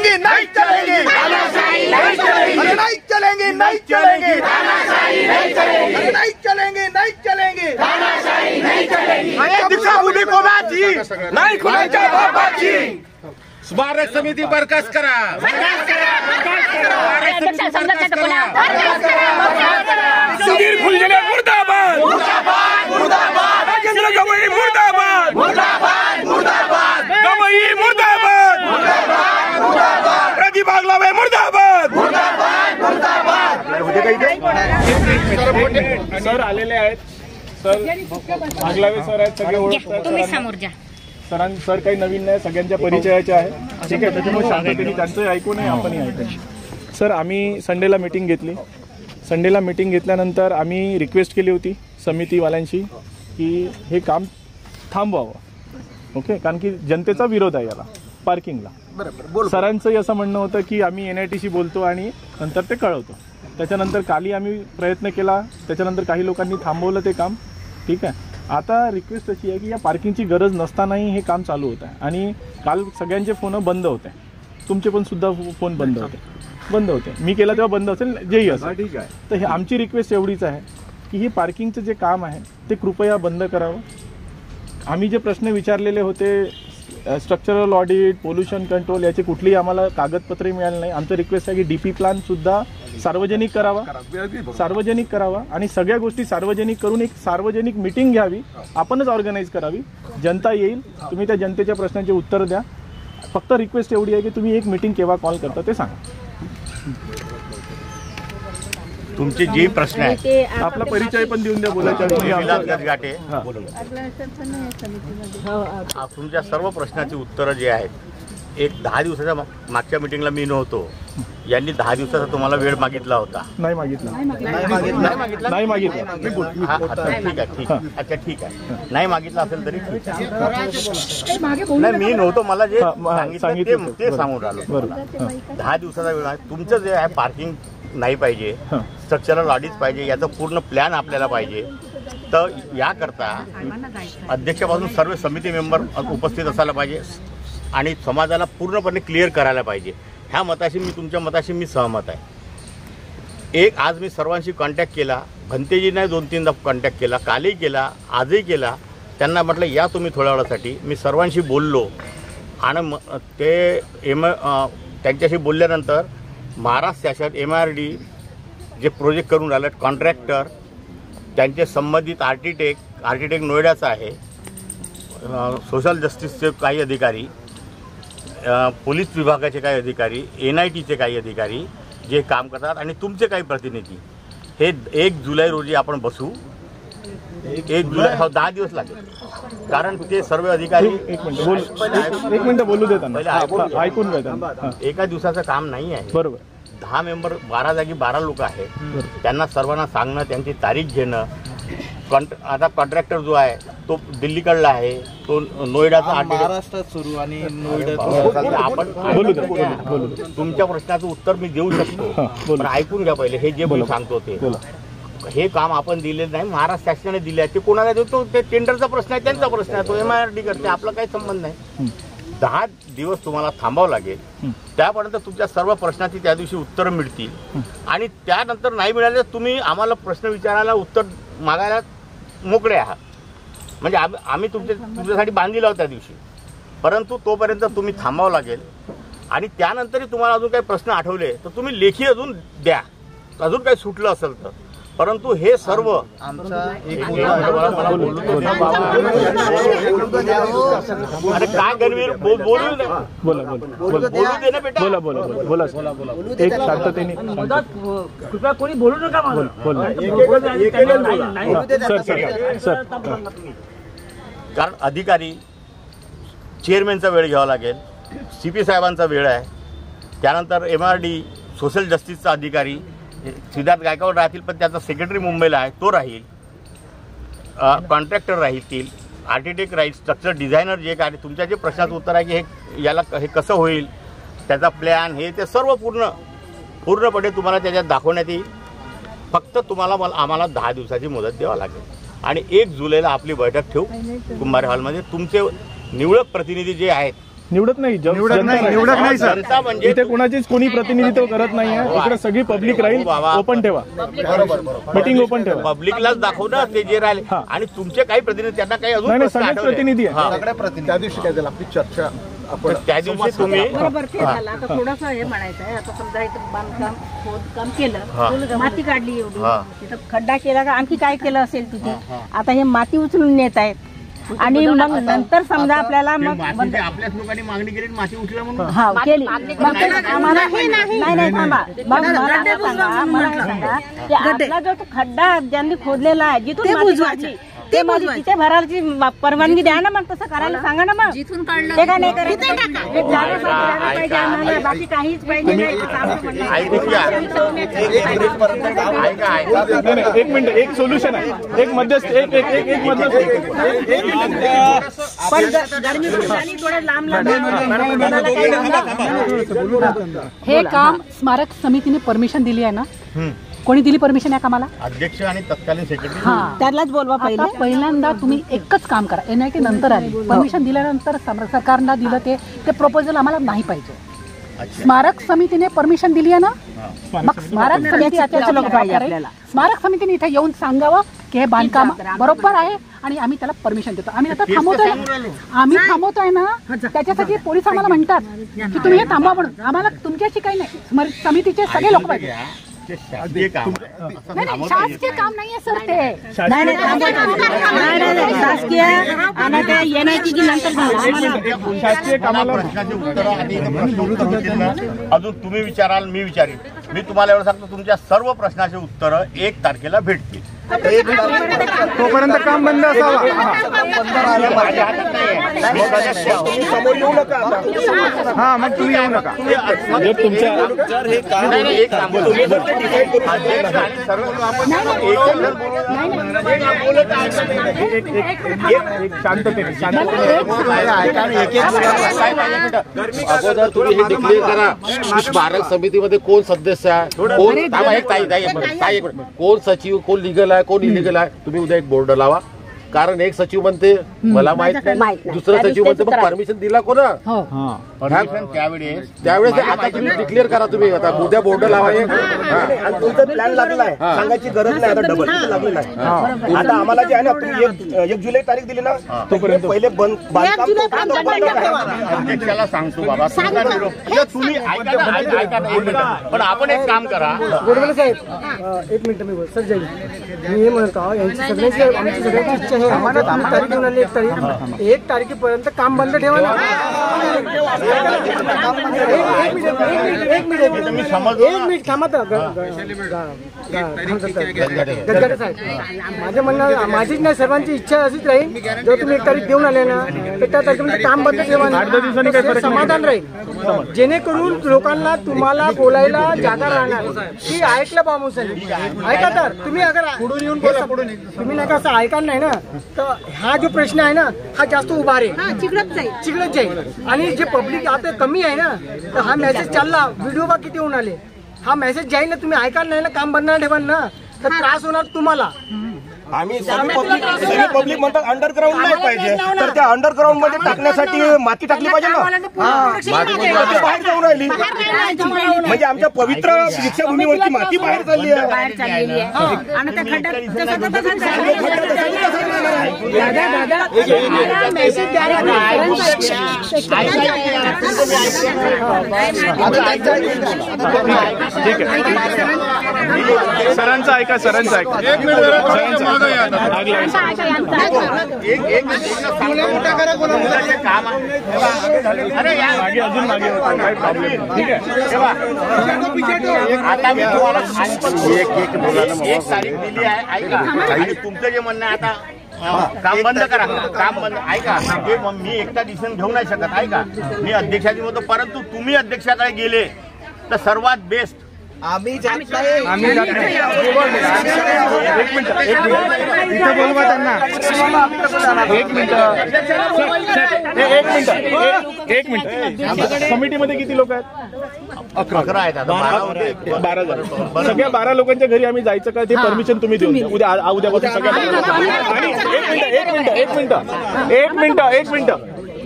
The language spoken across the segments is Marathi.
चलेंगे नहीं चलेंगे, नहीं चलेंगे नहीं चलेंगे, नहीं चलेंगे नहीं चलेंगे, दिशा खुली कोणाची नाही, खुलायच्या बाबाची। स्मारक समिती बरखास्त करा, सुधीर फुलझिले मुर्दाबाद, राजेंद्र गवई मुर्दाबाद, गवई मुर्दाबाद, प्रदीप आगलावे मुर्दाबाद। सर आलेले आहेत, सर आगलावे सर आहेत, सगळे ओळखतात सर काही नवीन नाही, सगळ्यांच्या परिचयाचे आहे, ठीक आहे। त्याच्यामुळे शांततेने त्यांचं ऐकू नये, आपणही ऐकू। सर आम्ही संडेला मीटिंग घेतली, संडेला मीटिंग घेतल्यानंतर आम्ही रिक्वेस्ट केली होती समितीवाल्यांशी की हे काम थांबवावं, ओके, कारण की जनतेचा विरोध आहे याला पार्किंगला। सरांचंही असं म्हणणं होतं की आम्ही NITशी बोलतो आणि नंतर ते कळवतो। त्याच्यानंतर काली आम्ही प्रयत्न केला, त्याच्यानंतर काही लोकांनी थांबवलं ते काम, ठीक आहे। आता रिक्वेस्ट अशी आहे की या पार्किंगची गरज नसतानाही हे काम चालू होत आहे आणि काल सगळ्यांचे फोन बंद होते, तुमचे पण सुद्धा फोन बंद होते, मी केला तेव्हा बंद असेल, जेही असेल, ठीक आहे। तर हे आमची रिक्वेस्ट एवढीच आहे की हे पार्किंगचं जे काम आहे ते कृपया बंद करावं। आम्ही जे प्रश्न विचारलेले होते स्ट्रक्चरल ऑडिट, पोल्युशन कंट्रोल, याचे कुठलीही आम्हाला कागदपत्रे मिळाली नाही। आमचं रिक्वेस्ट आहे की DP प्लॅन सुद्धा सार्वजनिक करावा आणि सगळ्या गोष्टी सार्वजनिक करून एक सार्वजनिक मीटिंग घ्यावी, आपणच ऑर्गनाईज करावी, जनता येईल, तुम्ही त्या जनतेच्या प्रश्नांचे उत्तर द्या। फक्त रिक्वेस्ट एवढी आहे की तुम्ही एक मीटिंग केव्हा कॉल करता ते सांगा। तुमचे जे प्रश्न आहेत आपला परिचय पण देऊन द्या बोलायच्या। तुमच्या सर्व प्रश्नाची उत्तरं जे आहेत, एक 10 दिवसाच्या मागच्या मीटिंगला मी नव्हतो, यांनी 10 दिवसाचा तुम्हाला वेळ मागितला होता, नाही मागितला, ठीक आहे, अच्छा ठीक आहे, नाही मागितला असेल तरी ठीक आहे, नाही मी नव्हतो, मला जे सांगितलं ते सांगून राहिलो। 10 दिवसाचा वेळ आहे, तुमचं जे आहे पार्किंग नाही पाहिजे, स्ट्रक्चरल ऑडिट पाहिजे, याचा पूर्ण प्लॅन आपल्याला पाहिजे। तर याकरता अध्यक्षापासून सर्व समिती मेंबर उपस्थित असायला पाहिजे आणि समाजाला पूर्णपणे क्लिअर करायला पाहिजे। ह्या मताशी तुमच्या मताशी मी सहमत आहे। एक आज मी सर्वांशी कॉन्टॅक्ट केला, भंतेजीने 2-3दा कॉन्टॅक्ट केला, कालही केला, आजही केला, त्यांना म्हटलं या तुम्ही थोड्या वेळासाठी। मी सर्वांशी बोललो आणि ते त्यांच्याशी बोलल्यानंतर महाराष्ट्र शासन MIRD जे प्रोजेक्ट करून राहिलं, कॉन्ट्रॅक्टर, त्यांचे संबंधित आर्किटेक्ट नोएडाचा आहे, सोशल जस्टिसचे काही अधिकारी, पोलीस विभागाचे काही अधिकारी, NITचे काही अधिकारी जे काम करतात आणि तुमचे काही प्रतिनिधी, हे 1 जुलै रोजी आपण बसू। 1 जुलै 10 दिवस लागेल, कारण ते सर्व अधिकारी एक मिनिट बोलू देतात, ऐकून घ्या, एका दिवसाचं काम नाही आहे, बरोबर। 10 मेंबर, 12 जागी 12 लोक आहेत, त्यांना सर्वांना सांगणं, त्यांची तारीख घेणं। आता कॉन्ट्रॅक्टर जो आहे तो दिल्लीकडला आहे, तो नोएडाचा, महाराष्ट्रात सुरू आणि आपण तुमच्या प्रश्नाचं उत्तर मी देऊ शकतो, पण ऐकून घ्या पहिले, हे जे मी सांगतो ते, हे काम आपण दिलेलं नाही, महाराष्ट्र शासनाने दिले आहे, ते कोणाला देतो, ते टेंडरचा प्रश्न आहे, त्यांचा प्रश्न आहे, तो MIRD करते, आपला काही संबंध नाही। 10 दिवस तुम्हाला थांबावं लागेल, त्यापर्यंत तुमच्या सर्व प्रश्नाची त्या दिवशी उत्तरं मिळतील आणि त्यानंतर नाही मिळाले तुम्ही आम्हाला प्रश्न विचारायला, उत्तर मागायला मोकळे आहात। म्हणजे आम्ही तुमच्यासाठी बांधलेला होता त्या दिवशी, परंतु तोपर्यंत तुम्ही थांबावं लागेल आणि त्यानंतरही तुम्हाला अजून काही प्रश्न आठवले तर तुम्ही लेखी अजून द्या, अजून काही सुटलं असेल तर। परंतु हे सर्व अरे काय गणवीर बोलू दे, बोलू दे ना बेटा, बोला एक शांततेने, कृपया कोणी बोलू नका, सर कारण अधिकारी चेअरमॅनचा वेळ घ्यावा लागेल, CP साहेबांचा वेळ आहे, त्यानंतर MIRD सोशल जस्टिसचा अधिकारी सिद्धार्थ गायकवाड राहतील, पण त्याचा सेक्रेटरी मुंबईला आहे, तो राहील, कॉन्ट्रॅक्टर राहतील, आर्किटेक्ट राहील, स्ट्रक्चर डिझायनर जे काय, तुमच्या जे प्रश्नाचं उत्तर आहे की हे कसं होईल, त्याचा प्लॅन, हे ते सर्व पूर्णपणे तुम्हाला त्याच्यात दाखवण्यात येईल। फक्त आम्हाला 10 दिवसाची मुदत द्यावी लागेल आणि 1 जुलैला आपली बैठक ठेवू कुंभारे हॉलमध्ये। तुमचे निवडक प्रतिनिधी जे आहेत निवडत नाही सर. जनता म्हणजे इथे कोणाचीच कोणी प्रतिनिधित्व करत नाहीये. इकडे सगळी पब्लिक राहील. ओपन ठेवा, मीटिंग ओपन ठेवा. पब्लिकलाच दाखव ना ते जे राहिले. आणि तुमचे काही प्रतिनिधी त्यांना काही अजून नाही प्रश्न सगळे आठवले? प्रतिनिधी आहे. सगळ्या प्रतिनिधी त्या दिवशी काय झालं आपली चर्चा आपण त्या दिवशी तुम्ही बरोबर ते झालं. आता थोडंसं हे म्हणायचं आहे. आता समजा इथं बांधकाम खोदकाम केलं, माती काढली एवढी, तिथं खड्डा केला का आणखी काय केलं असेल तिथे, आता हे माती उचलून नेत आहेत. आणि मग नंतर समजा आपल्याला मग आपल्याच लोकांनी मागणी केली माती उचला म्हणून. हा केली मग आम्हाला नाही थांबा. मग मला सांगा की आपला जो खड्डा ज्यांनी खोदलेला आहे जिथून माती काढली ते मग तिथे भरायची परवानगी द्या ना. मग तसं करायला सांगा ना. मग जिथून काढलं ते का नाही करायचं आम्हाला, बाकी काहीच पाहिजे नाही. एक मिनिट, एक सोल्युशन आहे, एक मध्यस्थ, एक मध्यस्थ. पण गरमी थोडं लांब हे काम स्मारक समितीने परमिशन दिली आहे ना? कोणी दिली परमिशन या कामाला? अध्यक्ष आणि तत्कालीन सेक्रेटरी. त्यालाच बोलवा पहिले. पहिल्यांदा तुम्ही एकच काम करा. NIT नंतर आली, परमिशन दिल्यानंतर सरकारनं दिलं ते प्रपोजल आम्हाला नाही पाहिजे. स्मारक समितीने परमिशन दिली आहे ना, मग स्मारक समिती स्मारक समितीने इथे येऊन सांगावं की हे बांधकाम बरोबर आहे आणि आम्ही त्याला परमिशन देतो. आम्ही आता थांबवतोय ना, त्याच्यासाठी पोलीस आम्हाला म्हणतात की तुम्ही हे थांबवा म्हणून. आम्हाला तुमच्याशी काही नाही, स्मारक समितीचे सगळे लोक पाहिजे. शासकीय काम शासकीय काम नाहीये सर ते. शासकीय आणि ते NIT नंतर शासकीय कामाला प्रश्नाचे उत्तर आणि प्रश्न घेतील ना, अजून तुम्ही विचाराल मी विचारीन. मी तुम्हाला एवढं सांगतो, तुमच्या सर्व प्रश्नाचे उत्तर 1 तारखेला भेटतील. तोपर्यंत काम बंद असावा. माझ्या हातात नाहीये. समोर येऊ नका. हा, मग तुम्ही येऊ नका. एक काम अध्यक्ष आणि सर्व अगोदर तुम्ही हे डिक्लेअर करा की स्मारक समितीमध्ये कोण सदस्य आहे, कोण सचिव, कोण लिगल आहे, कोण इलिगल आहे. तुम्ही उद्या एक बोर्ड लावा. कारण एक सचिव म्हणते मला माहित नाही, दुसरा सचिव म्हणते मग परमिशन दिला कोणा. त्यावेळेस आता तुम्ही डिक्लेअर करा. तुम्ही आता उद्या बोर्ड लावा. तुमचा प्लॅन लागलाय, सांगायची गरज नाही. आता डबल लागलेला आहे. आता आम्हाला जे आहे ना, तुम्ही 1 जुलै तारीख दिली ना, तोपर्यंत पहिले अध्यक्षाला सांगतो बाबा, तुम्ही ऐका. पण आपण एक काम करा. गोडबोले साहेब, 1 मिनिट मी सर जाईल. मी हे म्हणतो, यांची सगळ्यांची आमची सगळ्यांची इच्छा आहे. आम्हाला तुम्ही तारीख देऊन आली 1 तारखेपर्यंत काम बंद ठेवा ना. एक मिनिट थांबा. गडकरी साहेब, माझं म्हणणं, माझीच नाही सर्वांची इच्छा अशीच राहील. जर तुम्ही 1 तारीख देऊन आले ना, तर त्या तारखेमध्ये काम बंद ठेवा ना. समाधान राहील, जेणेकरून लोकांना तुम्हाला बोलायला जागा राहणार की ऐकलं बामुसाने. ऐका तर तुम्ही अगर पुढून येऊन तुम्ही नाही का असं ऐका नाही ना, तर हा जो प्रश्न आहे ना, हा जास्त उभा आहे, चिघळत जाईल. आणि जे पब्लिक आता कमी आहे ना, तर हा मेसेज चालला, व्हिडिओ बा किती होऊन आले, हा मेसेज जाईल ना, तुम्ही ऐकाल नाही ना, काम बनणार ठेवाल ना, तर त्रास होणार तुम्हाला. आम्ही सगळी पब्लिक म्हणतात अंडरग्राऊंड नाही पाहिजे, तर त्या अंडरग्राऊंड मध्ये टाकण्यासाठी माती टाकली पाहिजे ना. बाहेर जाऊन राहिली म्हणजे आमच्या पवित्र दीक्षाभूमीवरची माती बाहेर चालली आहे. सरांचं ऐका. अजून मागे ठीक आहे. आता मी तुम्हाला एक तारीख दिली आहे. ऐका, आणि तुमचं जे म्हणणं आहे आता काम बंद करा, काम बंद. ऐका, हे मी एकटा डिसिजन घेऊ नाही शकत. ऐका, मी अध्यक्षाची होतो, परंतु तुम्ही अध्यक्षाकडे गेले तर सर्वात बेस्ट. आम्ही एक मिनिट इथे बोलवा त्यांना. एक मिनिट कमिटीमध्ये किती लोक आहेत? 11 आहेत. आता 12 जण. सगळ्या 12 लोकांच्या घरी आम्ही जायचं का ते परमिशन तुम्ही देऊन द्या. उद्यापासून सगळ्या.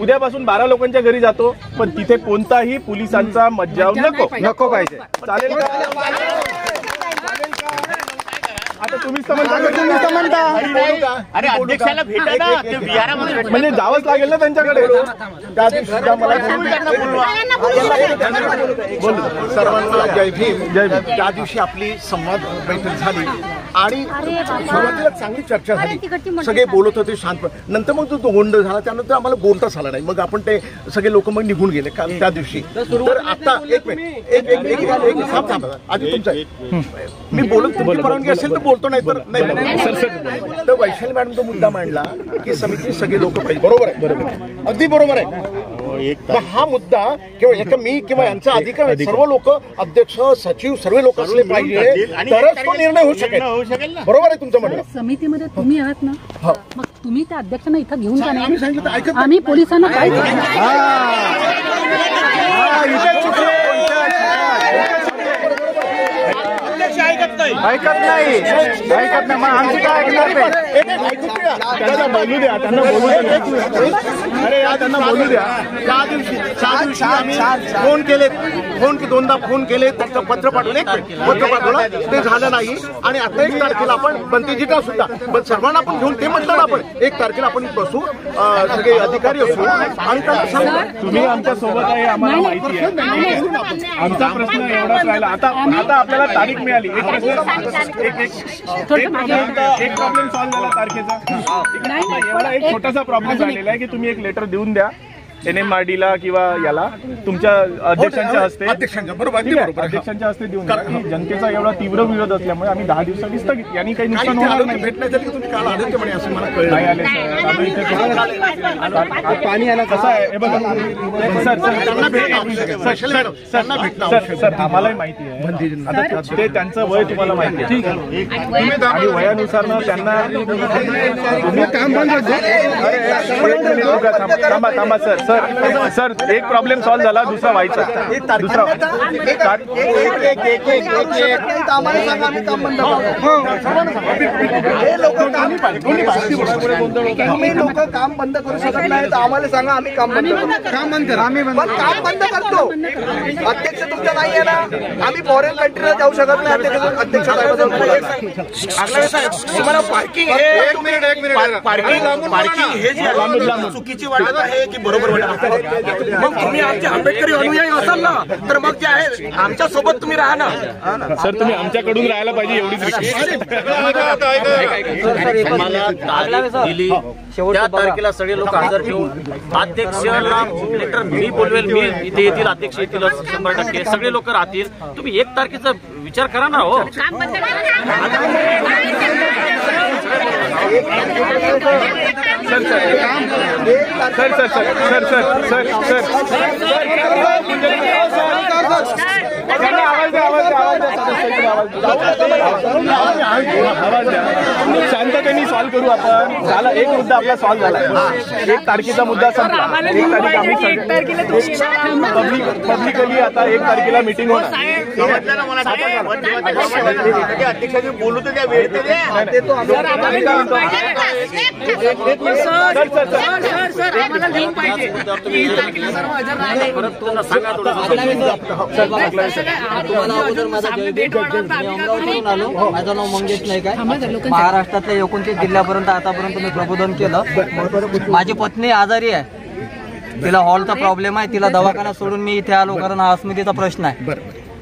उद्यापासून 12 लोकांच्या घरी जातो, पण तिथे कोणताही पोलिसांचा मज्जाव नको पाहिजे. चालेल का? आता तुम्हीच समजता. अरे अध्यक्षाला भेटा ना, ते विहारामध्ये भेटा. म्हणजे जावंच लागेल ना त्यांच्याकडे. सर्वांना जय भीम. त्या दिवशी आपली संवाद बैठक झाली आणि सुरुवातीला चांगली चर्चा झाली, सगळे बोलत होते शांत. नंतर मग जो गोंधळ झाला त्यानंतर आम्हाला बोलताच आला नाही. मग आपण ते सगळे लोक मग निघून गेले त्या दिवशी. तर आता एक मिनिट थांबा आधी तुमचं मी बोलून तुमची परवानगी असेल तर बोलतो, नाही तर नाही. तर वैशाली मॅडम तो मुद्दा मांडला की समिती सगळे लोक पाहिजे. बरोबर आहे, बरोबर आहे, अगदी बरोबर आहे. हा मुद्दा किंवा मी किंवा यांचा अधिकार, सर्व लोक अध्यक्ष सचिव सर्व लोक असले पाहिजे तरच तो निर्णय होऊ शकेल. बरोबर आहे तुमचं म्हणणं. समितीमध्ये तुम्ही आहात ना, मग तुम्ही त्या अध्यक्षांना इथं घेऊन जा. आम्ही पोलिसांना काय ऐकत नाही. मग आमची काय ऐकणार नाही. त्यांना बोलू द्या, त्यांना बोलू द्या. अरे या त्यांना बोलू द्या. त्या दिवशी आम्ही दोनदा फोन केले, त्यांचं पत्र पाठवलं, पत्र पाठवलं, ते झालं नाही. आणि आता 1 तारखेला आपण बनतेजीला सुद्धा पण सर्वांना आपण घेऊन ते म्हटलं ना, आपण 1 तारखेला आपण बसू, सगळे अधिकारी असू आणि तुम्ही आमच्या सोबत आहे आम्हाला माहिती आहे. आमचा प्रश्न एवढाच राहिला. आता आपल्याला तारीख मिळाली. एक प्रॉब्लेम सॉल्व्ह झाला तारखेचा. एवढा एक छोटासा प्रॉब्लेम झालेला आहे की तुम्ही एक लेटर देऊन द्या NMRD ला किंवा याला तुमच्या अध्यक्षांच्या हस्ते, अध्यक्षांच्या हस्ते देऊन द्या. जनतेचा एवढा तीव्र विरोध असल्यामुळे आम्ही 10 दिवसांनी स्थगित. यांनी काही नुकसान होणार नाही. नाही आले पाणी आला कसं आहे हे बघा. सर आम्हालाही माहिती आहे. आता ते त्यांचं वय तुम्हाला माहिती आहे आणि वयानुसार ना त्यांना थांबा सर एक प्रॉब्लेम सॉल्व्ह झाला, दुसरा व्हायचा. तुम्ही लोक काम बंद करू शकत नाही तर आम्हाला सांगा, आम्ही काम बंद करतो. अध्यक्ष तुमचा नाही आहे ना, आम्ही फॉरेन कंट्रीला जाऊ शकत नाही. अध्यक्ष तुम्हाला पार्किंग हे जे चुकीची वाटत आहे की बरोबर वाटत. मग तुम्ही आमचे आंबेडकरी अनुयायी असाल ना, तर मग जे आहे आमच्या सोबत तुम्ही राहा ना. सर तुम्ही आमच्याकडून राहायला पाहिजे एवढीच दिली. त्या तारखेला सगळे लोक हजर ठेवून अध्यक्षाला लेटर मी बोलवेल, मी इथे येतील, अध्यक्ष येतील 100%. सगळे लोक राहतील. तुम्ही 1 तारखेचा विचार करा ना. हो शांततेने सॉल्व्ह करू आपण. झाला एक मुद्दा आपला सॉल्व्ह झाला. 1 तारखेचा मुद्दा संपला. 1 तारखेला पब्लिकली आता 1 तारखेला मीटिंग होणार. अध्यक्षांनी बोलू तर त्या वेळ माझं नाव मंगेश नाईक आहे. महाराष्ट्रातल्या 29 जिल्ह्यापर्यंत आतापर्यंत मी प्रबोधन केलं. माझी पत्नी आजारी आहे, तिला हॉलचा प्रॉब्लेम आहे, तिला दवाखाना सोडून मी इथे आलो कारण हा अस्मितेचा प्रश्न आहे.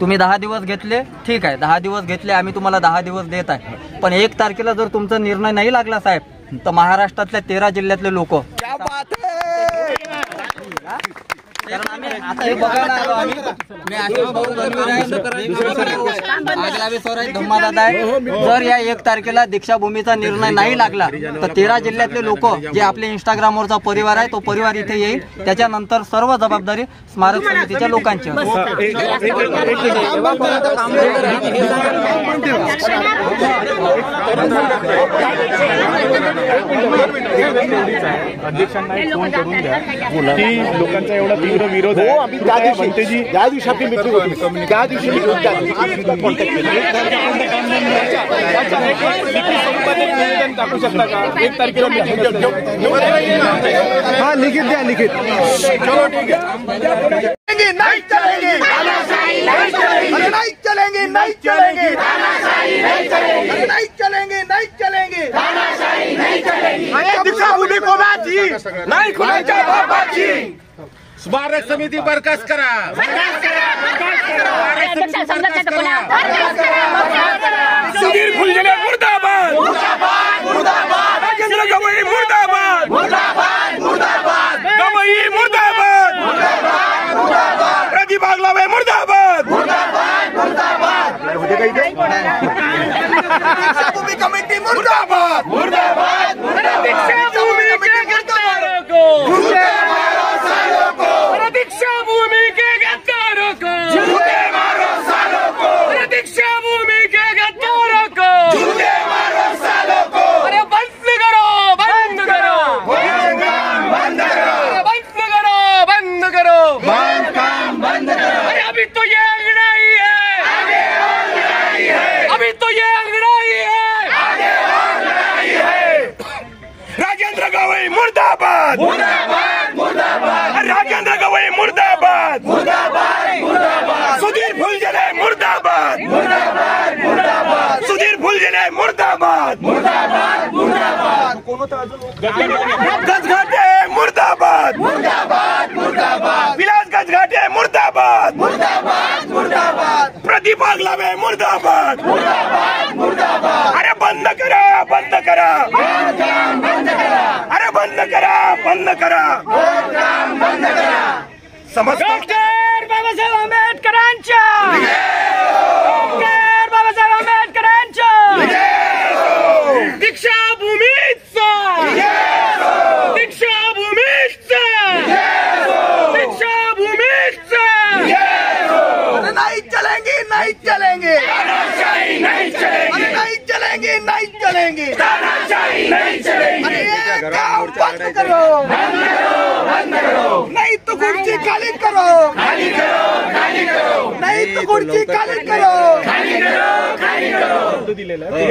तुम्ही 10 दिवस घेतले, ठीक आहे, 10 दिवस घेतले, आम्ही तुम्हाला 10 दिवस देत आहे. पण 1 तारखेला जर तुमचा निर्णय नाही लागला साहेब, तर महाराष्ट्रातल्या 13 जिल्ह्यातले लोक आता हे बघायला आलो आम्ही. मी आशिष भाऊ धम्मादादा आहे. जर या 1 तारखेला दीक्षाभूमीचा निर्णय नाही लागला तर 13 जिल्ह्यातले लोक जे आपले इंस्टाग्रामवरचा परिवार आहे तो परिवार इथे येईल. त्याच्यानंतर सर्व जबाबदारी स्मारक समितीच्या लोकांची. अध्यक्षांना एक फोन करून द्या की लोकांचा एवढा तीव्र विरोध हो, आहे. आम्ही त्या दिवशी बनतेजी ज्या दिवशी आपली मीटिंग होती त्या दिवशी कॉन्टॅक्ट केला. लिखित स्वरूपात एक निवेदन टाकू शकता का? 1 तारखेला मीटिंग हा लिखित द्या लिखित. चलो ठीक है. नहीं चलेंगे, नहीं चलेंगे, नहीं चलेंगे, नहीं चलेंगे, नहीं चलेंगे, नहीं चलेंगे, नहीं चलेंगे. दीक्षाभूमी कोणाची नाही, कुणाच्या बापाची. स्मारक समिती बरखास्त करा. सुधीर फुलझेले मुर्दाबाद, राजेंद्र गवई मुर्दाबाद, गवई मुर्दाबाद, प्रदीप आगलावे मुर्दाबाद, दीक्षाभूमी कमिटी मुर्दाबाद, दीक्षाभूमी के गद्दारों को, दीक्षाभूमी के गद्दारों को, जूते मारो सालों को, दीक्षाभूमी के गद्दारों को, जूते मारो सालों को. अरे बंद करो, बंद करो, बंद करो, बंद करो, बंद करो. अरे अभी तो ये लड़ाई है, अभी तो ये लड़ाई है. राजेंद्र गवई मुर्दाबाद, राजेंद्र गवई मुर्दाबाद, सुधीर फुलझेले मुर्दाबाद, सुधीर फुलझेले मुर्दाबाद, गजघाटे मुर्दाबाद, विलास गजघाटे मुर्दाबाद, प्रदीप आगलावे मुर्दाबाद. अरे बंद करा, बंद करा, अरे बंद करा, बंद करा. समजतो. बाबासाहेब आंबेडकरांच्या, बाबासाहेब आंबेडकरांच्या दीक्षाभूमीचा, दीक्षाभूमीचा, दीक्षाभूमीचा. नहीं चलेंगे, नहीं चलेंगे, नहीं चलेंगे, नहीं चलेंगे, नहीं चलेंगे, नहीं चलेंगे. अरे काम बंद करो, बंद करो, नहीं तो कुर्सी खाली करो, खाली करो, खाली करो, नहीं तो कुर्सी खाली करो, खाली करो, खाली करो. दिलेला आहे.